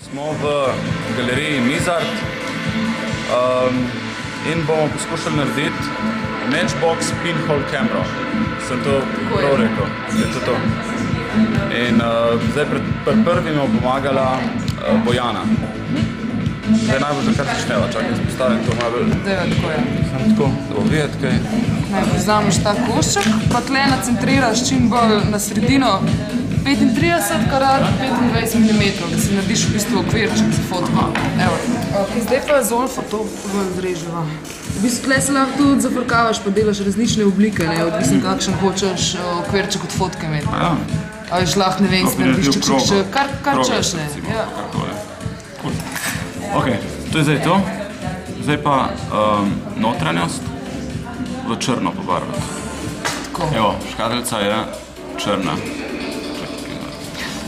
Smo v galeriji Mizart in bomo poskušali narediti Matchbox Pinhole Camera. Sem to prav rekel? Je to? In zdaj pred prvim bo pomagala Bojana. Zdaj najbolj že kar začneva, čakaj, izpostavim to najbolj. Deva, tako je. Samo tako, da bo videti kaj. Najbolj vzameš ta košček, pa tle nacentriraš čim bolj na sredino 35x25 mm, da si narediš v bistvu okvirček za fotko. Evo. Zdaj pa z Olfa to zreževa. V bistvu tle se lahko tudi zafrkavaš, pa delaš različne oblike, odvisno kakšen hočeš okvirček od fotke imeti. A veš, lahko, ne vem, si narediš kar češ, ne. Ok, to je zdaj to. Zdaj pa notranjost v črno pobarvati. Tako. Evo, škatlica je črna.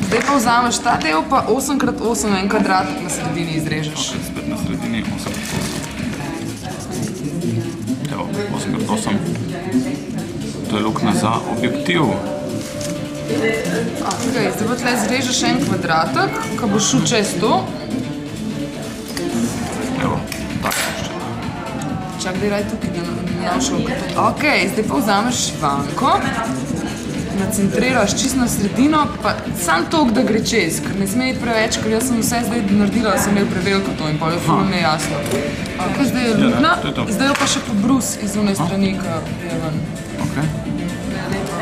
Zdaj pa vzameš ta del, pa 8x8 en kvadratek na sredini izrežeš. Ok, spet na sredini 8x8. Evo, 8x8. To je luknja za objektiv. Ok, zdaj pa tle izrežeš en kvadratek, ko boš šel čez to. Evo, tako še. Čak, da je raj tukaj, da ne našel kot to. Ok, zdaj pa vzameš šivanko, nacentriraš čist na sredino, pa sam toliko, da gre čez, ker ne sme iti preveč, ker jaz sem vse zdaj naredila, sem imel preveliko to in pa je ful nejasno. Ok, zdaj je luknja, zdaj jo pa še pobrus iz one strani, ki je ven. Ok,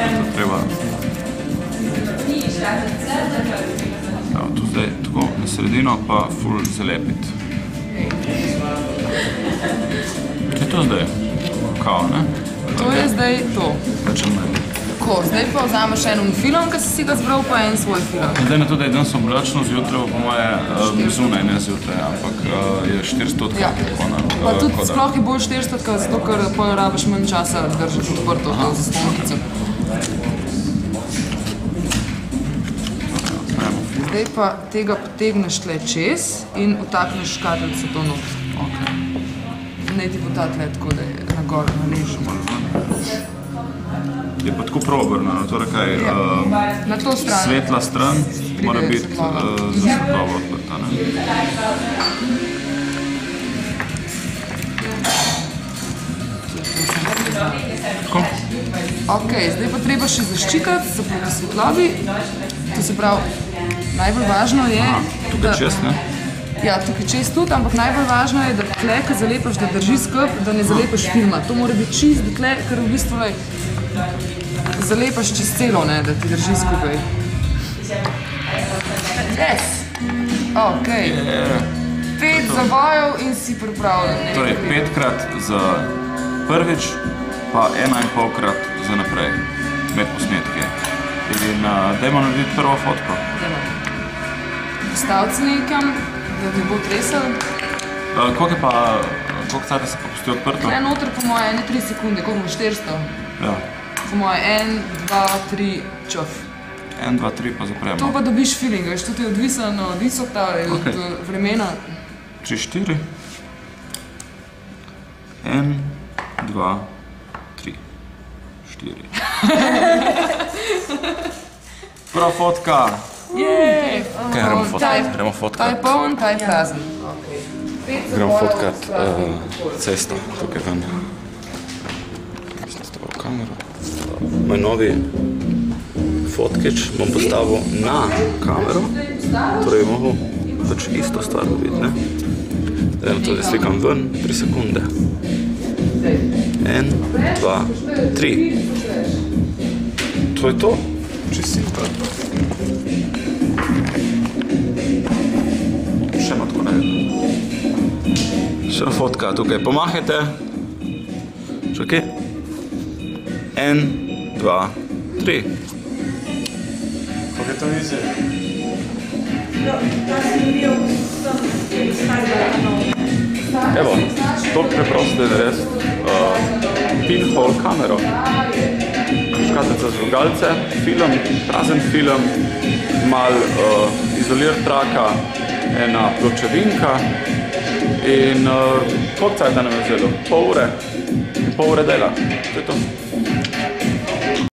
to treba. Evo, tu zdaj tako na sredino pa ful zalepiti. To je to zdaj, kao, ne? To je zdaj to. Tako, zdaj pa vzameš en film, ki si ga zbral, pa en svoj film. Zdaj na to, da je danes oblačno, zjutraj po moje zunaj, ne zjutraj, ampak je 400 tako na koda. Pa tudi sploh je bolj 400, zato ker pojo rabiš manj časa držati odprto za stonkico. Zdaj pa tega potegneš tle čez in vtakneš škatlico to not. Ne ti bo ta tle tako, da je na gor naležemo. Je pa tako prav obrnjeno, torej kaj, svetla stran mora biti za svetlovo odprta, ne? Tako. Ok, zdaj pa treba še zaščikati, se proti svetlovi. To se pravi, najbolj važno je, tukaj čez, ne? Ja, tukaj čez tudi, ampak najbolj važno je, da tle, ko zalepaš, da drži skup, da ne zalepaš filma. To mora biti čist, da tle, ker v bistvu zalepaš čez celo, ne, da ti drži skupaj. Yes! Ok. 5 zavojev in si pripravljen. Torej, 5-krat za prvič, pa 1,5-krat za naprej, med posnetki. In dajmo narediti prvo fotko. Postaviti se nekam, da ne bo tresel. Koliko cajta se pa pusti odprto? Tle noter po moje 1-3 sekunde, koliko bo 400? Ja. Po moje 1, 2, 3, čov. 1, 2, 3 pa zapremo. To pa dobiš feeling, veš, to ti je odvisen od visota, od vremena. 3, 4. 1, 2, 3, 4. Prva fotka! Jej! Kaj, gremo fotkat? Ta je poln, ta je prazen. Gremo fotkat cesto, tukaj ven. Nastavil kamero. Moj novi fotkič bom postavil na kamero, torej mogo pač isto stvar dobiti, ne? Zdaj to slikam ven, 3 sekunde. 1, 2, 3. To je to. Čisto to. Še ima tako naredno. Še fotka tukaj. Pomahajte. Čakaj. 1, 2, 3. Kako je to vizija? Evo, to preprosto je narediti pinhole kamero. Škatlica z žvižgalce, film, prazen film, malo izolirat traka, ena pločevinka in koliko cajta nam je vzelo? Pol ure dela. To je to.